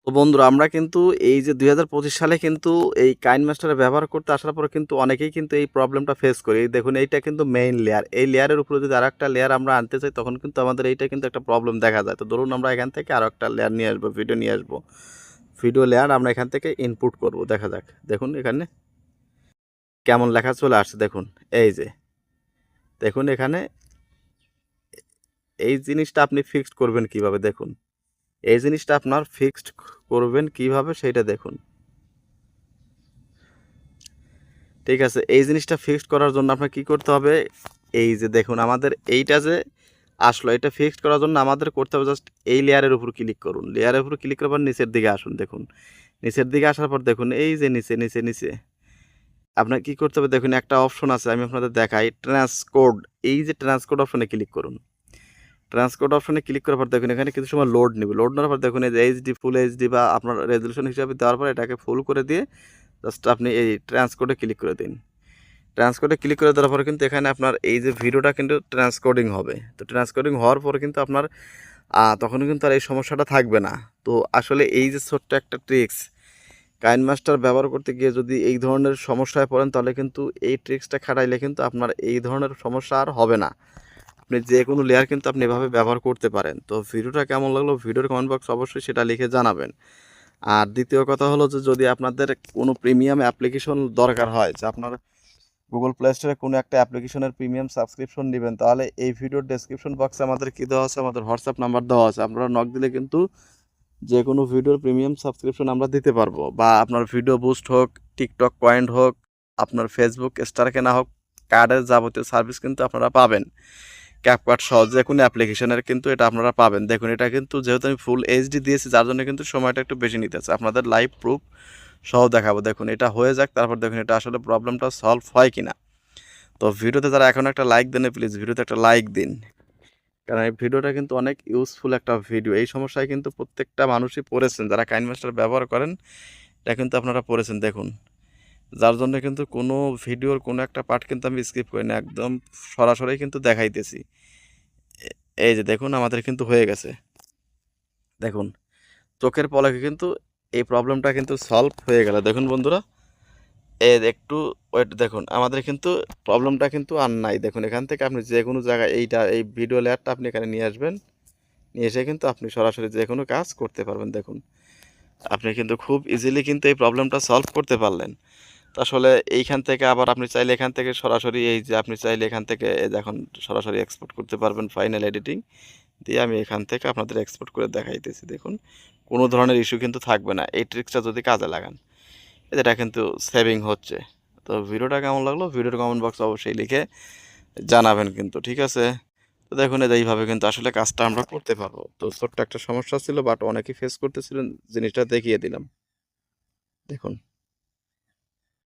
তো বন্ধুরা আমরা কিন্তু এই যে 2025 সালে কিন্তু এই কাইনমাস্টার ব্যবহার করতে আসার পরে কিন্তু অনেকেই কিন্তু এই প্রবলেমটা ফেস করি। এই দেখুন এইটা কিন্তু মেইন লেয়ার। এই লেয়ারের উপরে যদি আরেকটা লেয়ার আমরা আনতে চাই তখন কিন্তু আমাদের এইটা কিন্তু একটা প্রবলেম দেখা যায়। তো ধরুন আমরা এখান থেকে আরো একটা লেয়ার নিয়ে আসবো, ভিডিও নিয়ে আসবো। ভিডিও লেয়ার আমরা এখান থেকে ইনপুট করব, দেখা যাক। দেখুন এখানে কেমন লেখা চলে আসছে দেখুন। এই যে দেখুন এখানে এই জিনিসটা আপনি ফিক্সড করবেন কিভাবে দেখুন। এই জিনিসটা আপনার ফিক্সড করবেন কিভাবে সেইটা দেখুন। ঠিক আছে, এই জিনিসটা ফিক্সড করার জন্য আপনার কি করতে হবে, এই যে দেখুন আমাদের এইটা যে আসলো, এটা ফিক্সড করার জন্য আমাদের করতে হবে জাস্ট এই লেয়ারের উপর ক্লিক করুন। লেয়ারের উপর ক্লিক করার পর নিচের দিকে আসুন। দেখুন নিচের দিকে আসার পর দেখুন এই যে নিচে নিচে নিচে আপনার কি করতে হবে দেখুন, একটা অপশন আছে, আমি আপনাদের দেখাই, ট্রান্সকোড। এই যে ট্রান্সকোড অপশনে ক্লিক করুন। ট্রান্সকোড অপশনে ক্লিক করার পর দেখুন এখানে কিছু সময় লোড নেবে। লোড নেওয়ার পর দেখুন এই যে এইচডি, ফুল এইচডি বা আপনার রেজলিউশন হিসাবে দেওয়ার পর এটাকে ফুল করে দিয়ে জাস্ট আপনি এই ট্রান্সকোডে ক্লিক করে দিন। ট্রান্সকোডে ক্লিক করে দেওয়ার পরে কিন্তু এখানে আপনার এই যে ভিডিওটা কিন্তু ট্রান্সকোডিং হবে। তো ট্রান্সকোডিং হওয়ার পরে কিন্তু আপনার তখন কিন্তু আর এই সমস্যাটা থাকবে না। তো আসলে এই যে ছোট্ট একটা ট্রিক্স, কাইনমাস্টার ব্যবহার করতে গিয়ে যদি এই ধরনের সমস্যায় পড়েন তাহলে কিন্তু এই ট্রিক্সটা খাটাইলে কিন্তু আপনার এই ধরনের সমস্যা আর হবে না। আপনি যে কোনো লেয়ার কিন্তু আপনি এভাবে ব্যবহার করতে পারেন। তো ভিডিওটা কেমন লাগলো ভিডিওর কমেন্ট বক্স অবশ্যই সেটা লিখে জানাবেন। আর দ্বিতীয় কথা হলো যে যদি আপনাদের কোনো প্রিমিয়াম অ্যাপ্লিকেশন দরকার হয়, যে আপনার গুগল প্লে স্টোরে কোনো একটা অ্যাপ্লিকেশনের প্রিমিয়াম সাবস্ক্রিপশন নেবেন, তাহলে এই ভিডিওর ডেসক্রিপশন বক্সে আমাদের কী দেওয়া আছে, আমাদের হোয়াটসঅ্যাপ নাম্বার দেওয়া আছে। আপনারা নক দিলে কিন্তু যে কোনো ভিডিওর প্রিমিয়াম সাবস্ক্রিপশন আমরা দিতে পারবো। বা আপনার ভিডিও বুস্ট হোক, টিকটক পয়েন্ট হোক, আপনার ফেসবুক স্টার কেনা হোক, কার্ডের যাবতীয় সার্ভিস কিন্তু আপনারা পাবেন। ক্যাপকাট সহ যে কোনো অ্যাপ্লিকেশনের কিন্তু এটা আপনারা পাবেন। দেখুন এটা কিন্তু যেহেতু আমি ফুল এইচডি দিয়েছি যার জন্য কিন্তু সময়টা একটু বেশি নিতেছে। আপনাদের লাইভ প্রুফ সহ দেখাবো। দেখুন এটা হয়ে যাক, তারপর দেখুন এটা আসলে প্রবলেমটা সলভ হয় কিনা। তো ভিডিওতে যারা এখন একটা লাইক দেন, প্লিজ ভিডিওতে একটা লাইক দিন, কারণ এই ভিডিওটা কিন্তু অনেক ইউজফুল একটা ভিডিও। এই সমস্যায় কিন্তু প্রত্যেকটা মানুষই পড়েছেন, যারা কাইনমাস্টার ব্যবহার করেন এটা কিন্তু আপনারা পড়েছেন। দেখুন যার জন্য কিন্তু কোনো ভিডিওর কোনো একটা পার্ট কিন্তু আমি স্কিপ করি না, একদম সরাসরি কিন্তু দেখাইতেছি। এই যে দেখুন আমাদের কিন্তু হয়ে গেছে। দেখুন চোখের পলকে কিন্তু এই প্রবলেমটা কিন্তু সলভ হয়ে গেল। দেখুন বন্ধুরা, একটু ওয়েট, দেখুন আমাদের কিন্তু প্রবলেমটা কিন্তু আর নাই। দেখুন এখান থেকে আপনি যে কোনো জায়গায় এইটা এই ভিডিও লেয়ারটা আপনি এখানে নিয়ে আসবেন, নিয়ে এসে কিন্তু আপনি সরাসরি যে কোনো কাজ করতে পারবেন। দেখুন আপনি কিন্তু খুব ইজিলি কিন্তু এই প্রবলেমটা সলভ করতে পারলেন। তো আসলে এইখান থেকে আবার আপনি চাইলে এখান থেকে সরাসরি এই যে আপনি চাইলে এখান থেকে এই যে এখন সরাসরি এক্সপোর্ট করতে পারবেন ফাইনাল এডিটিং দিয়ে। আমি এখান থেকে আপনাদের এক্সপোর্ট করে দেখাইতেছি। দেখুন কোনো ধরনের ইস্যু কিন্তু থাকবে না এই ট্রিক্সটা যদি কাজে লাগান। এটা কিন্তু সেভিং হচ্ছে। তো ভিডিওটা কেমন লাগলো ভিডিওর কমেন্ট বক্স অবশ্যই লিখে জানাবেন কিন্তু, ঠিক আছে? তো দেখুন এইভাবে কিন্তু আসলে কাজটা আমরা করতে পারবো। তো ছোট্ট একটা সমস্যা ছিল বাট অনেকেই ফেস করতেছিলেন, জিনিসটা দেখিয়ে দিলাম। দেখুন।